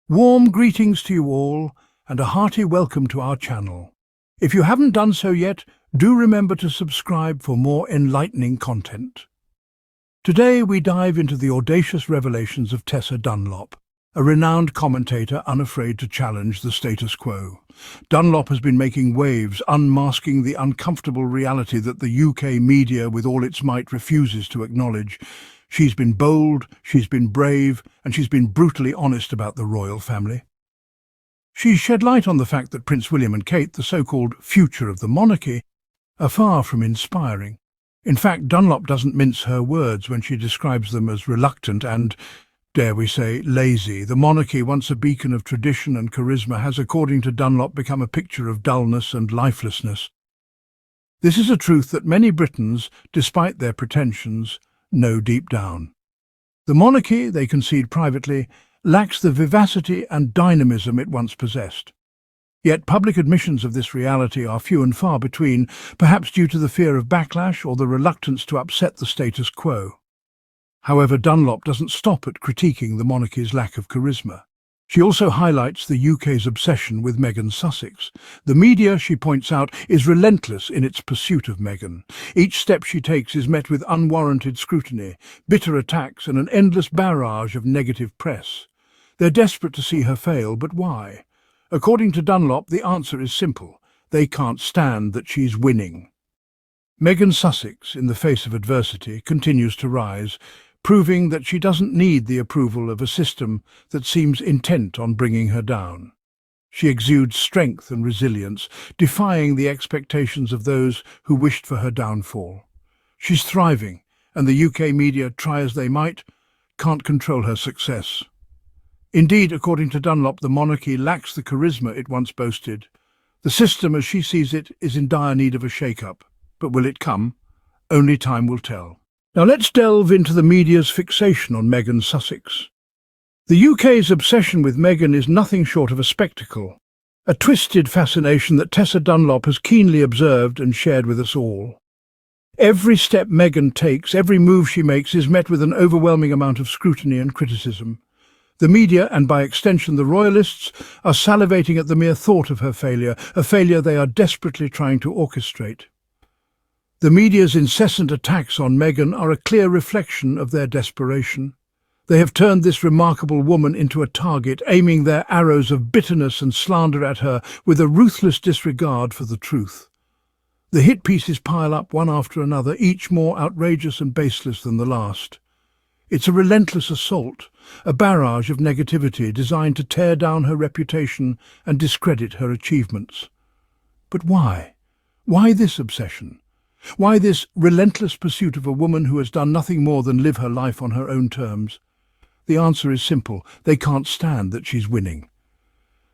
Warm greetings to you all and a hearty welcome to our channel. If you haven't done so yet, do remember to subscribe for more enlightening content. Today we dive into the audacious revelations of Tessa Dunlop, a renowned commentator unafraid to challenge the status quo. Dunlop has been making waves, unmasking the uncomfortable reality that the UK media with all its might refuses to acknowledge. She's been bold, she's been brave, and she's been brutally honest about the royal family. She's shed light on the fact that Prince William and Kate, the so-called future of the monarchy, are far from inspiring. In fact, Dunlop doesn't mince her words when she describes them as reluctant and, dare we say, lazy. The monarchy, once a beacon of tradition and charisma, has, according to Dunlop, become a picture of dullness and lifelessness. This is a truth that many Britons, despite their pretensions, know deep down. The monarchy, they concede privately, lacks the vivacity and dynamism it once possessed. Yet public admissions of this reality are few and far between, perhaps due to the fear of backlash or the reluctance to upset the status quo. However, Dunlop doesn't stop at critiquing the monarchy's lack of charisma. She also highlights the UK's obsession with Meghan Sussex. The media, she points out, is relentless in its pursuit of Meghan. Each step she takes is met with unwarranted scrutiny, bitter attacks, and an endless barrage of negative press. They're desperate to see her fail, but why? According to Dunlop, the answer is simple. They can't stand that she's winning. Meghan Sussex, in the face of adversity, continues to rise, proving that she doesn't need the approval of a system that seems intent on bringing her down. She exudes strength and resilience, defying the expectations of those who wished for her downfall. She's thriving, and the UK media, try as they might, can't control her success. Indeed, according to Dunlop, the monarchy lacks the charisma it once boasted. The system, as she sees it, is in dire need of a shake-up. But will it come? Only time will tell. Now let's delve into the media's fixation on Meghan Sussex. The UK's obsession with Meghan is nothing short of a spectacle, a twisted fascination that Tessa Dunlop has keenly observed and shared with us all. Every step Meghan takes, every move she makes, is met with an overwhelming amount of scrutiny and criticism. The media, and by extension the royalists, are salivating at the mere thought of her failure, a failure they are desperately trying to orchestrate. The media's incessant attacks on Meghan are a clear reflection of their desperation. They have turned this remarkable woman into a target, aiming their arrows of bitterness and slander at her with a ruthless disregard for the truth. The hit pieces pile up one after another, each more outrageous and baseless than the last. It's a relentless assault, a barrage of negativity designed to tear down her reputation and discredit her achievements. But why? Why this obsession? Why this relentless pursuit of a woman who has done nothing more than live her life on her own terms? The answer is simple. They can't stand that she's winning.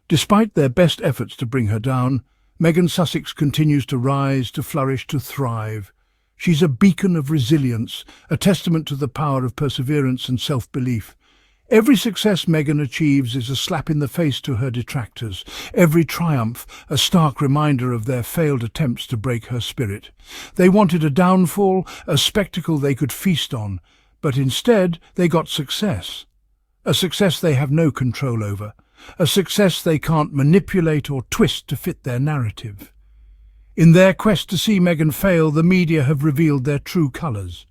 Despite their best efforts to bring her down, Meghan Sussex continues to rise, to flourish, to thrive. She's a beacon of resilience, a testament to the power of perseverance and self-belief. Every success Meghan achieves is a slap in the face to her detractors. Every triumph, a stark reminder of their failed attempts to break her spirit. They wanted a downfall, a spectacle they could feast on, but instead they got success. A success they have no control over. A success they can't manipulate or twist to fit their narrative. In their quest to see Meghan fail, the media have revealed their true colours.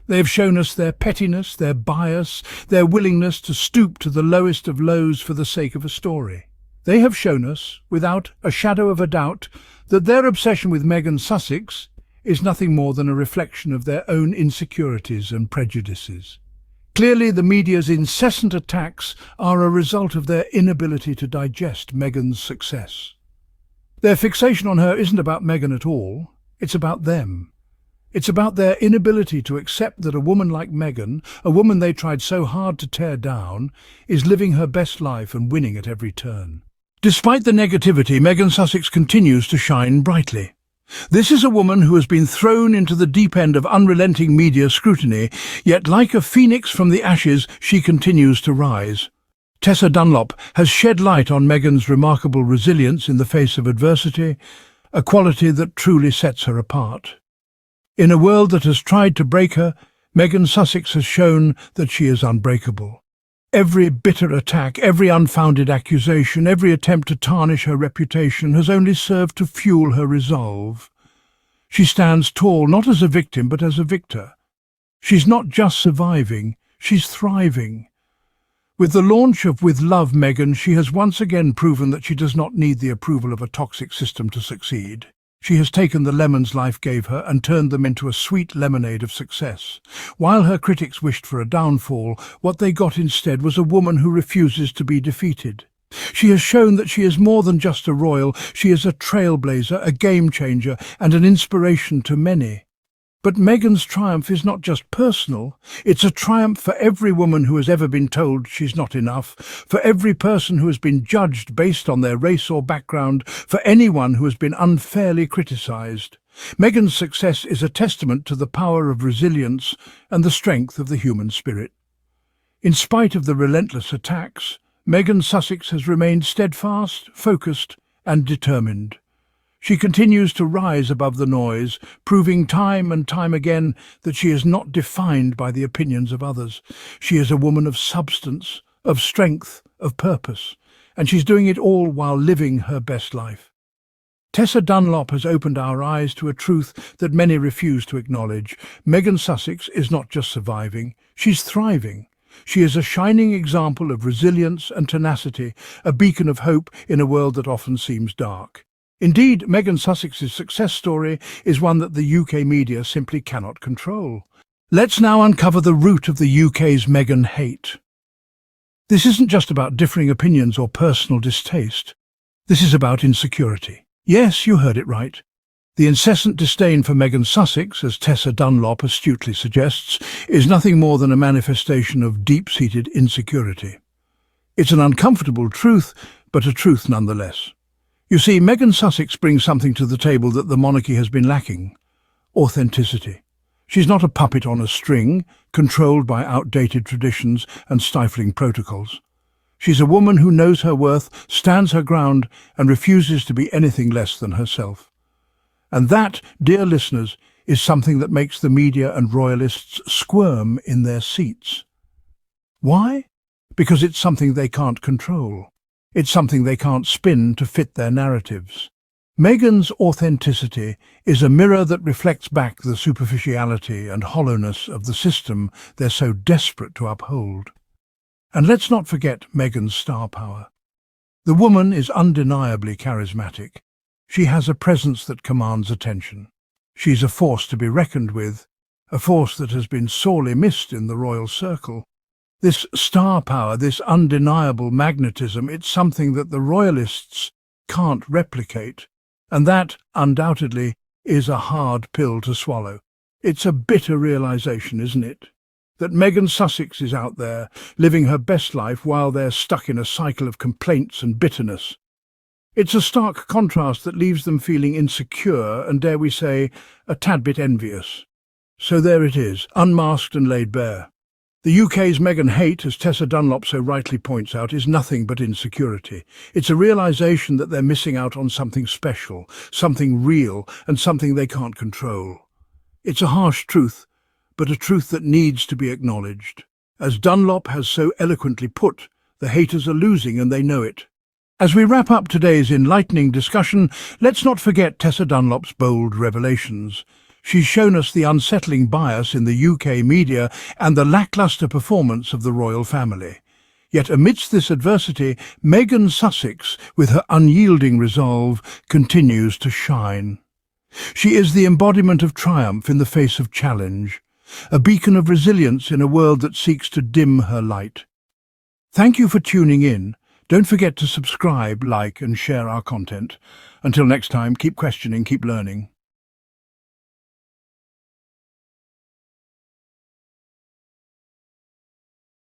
They have shown us their pettiness, their bias, their willingness to stoop to the lowest of lows for the sake of a story. They have shown us, without a shadow of a doubt, that their obsession with Meghan Sussex is nothing more than a reflection of their own insecurities and prejudices. Clearly, the media's incessant attacks are a result of their inability to digest Meghan's success. Their fixation on her isn't about Meghan at all, it's about them. It's about their inability to accept that a woman like Meghan, a woman they tried so hard to tear down, is living her best life and winning at every turn. Despite the negativity, Meghan Sussex continues to shine brightly. This is a woman who has been thrown into the deep end of unrelenting media scrutiny, yet like a phoenix from the ashes, she continues to rise. Tessa Dunlop has shed light on Meghan's remarkable resilience in the face of adversity, a quality that truly sets her apart. In a world that has tried to break her, Meghan Sussex has shown that she is unbreakable. Every bitter attack, every unfounded accusation, every attempt to tarnish her reputation has only served to fuel her resolve. She stands tall not as a victim but as a victor. She's not just surviving, she's thriving. With the launch of With Love, Meghan, she has once again proven that she does not need the approval of a toxic system to succeed. She has taken the lemons life gave her and turned them into a sweet lemonade of success. While her critics wished for a downfall, what they got instead was a woman who refuses to be defeated. She has shown that she is more than just a royal, she is a trailblazer, a game-changer, and an inspiration to many. But Meghan's triumph is not just personal, it's a triumph for every woman who has ever been told she's not enough, for every person who has been judged based on their race or background, for anyone who has been unfairly criticised. Meghan's success is a testament to the power of resilience and the strength of the human spirit. In spite of the relentless attacks, Meghan Sussex has remained steadfast, focused, and determined. She continues to rise above the noise, proving time and time again that she is not defined by the opinions of others. She is a woman of substance, of strength, of purpose, and she's doing it all while living her best life. Tessa Dunlop has opened our eyes to a truth that many refuse to acknowledge. Meghan Sussex is not just surviving, she's thriving. She is a shining example of resilience and tenacity, a beacon of hope in a world that often seems dark. Indeed, Meghan Sussex's success story is one that the UK media simply cannot control. Let's now uncover the root of the UK's Meghan hate. This isn't just about differing opinions or personal distaste. This is about insecurity. Yes, you heard it right. The incessant disdain for Meghan Sussex, as Tessa Dunlop astutely suggests, is nothing more than a manifestation of deep-seated insecurity. It's an uncomfortable truth, but a truth nonetheless. You see, Meghan Sussex brings something to the table that the monarchy has been lacking: authenticity. She's not a puppet on a string, controlled by outdated traditions and stifling protocols. She's a woman who knows her worth, stands her ground, and refuses to be anything less than herself. And that, dear listeners, is something that makes the media and royalists squirm in their seats. Why? Because it's something they can't control. It's something they can't spin to fit their narratives. Meghan's authenticity is a mirror that reflects back the superficiality and hollowness of the system they're so desperate to uphold. And let's not forget Meghan's star power. The woman is undeniably charismatic. She has a presence that commands attention. She's a force to be reckoned with, a force that has been sorely missed in the royal circle. This star power, this undeniable magnetism, it's something that the royalists can't replicate. And that, undoubtedly, is a hard pill to swallow. It's a bitter realization, isn't it? That Meghan Sussex is out there, living her best life while they're stuck in a cycle of complaints and bitterness. It's a stark contrast that leaves them feeling insecure and, dare we say, a tad bit envious. So there it is, unmasked and laid bare. The UK's Meghan hate, as Tessa Dunlop so rightly points out, is nothing but insecurity. It's a realization that they're missing out on something special, something real, and something they can't control. It's a harsh truth, but a truth that needs to be acknowledged. As Dunlop has so eloquently put, the haters are losing and they know it. As we wrap up today's enlightening discussion, let's not forget Tessa Dunlop's bold revelations. She's shown us the unsettling bias in the UK media and the lacklustre performance of the royal family. Yet amidst this adversity, Meghan Sussex, with her unyielding resolve, continues to shine. She is the embodiment of triumph in the face of challenge, a beacon of resilience in a world that seeks to dim her light. Thank you for tuning in. Don't forget to subscribe, like, and share our content. Until next time, keep questioning, keep learning.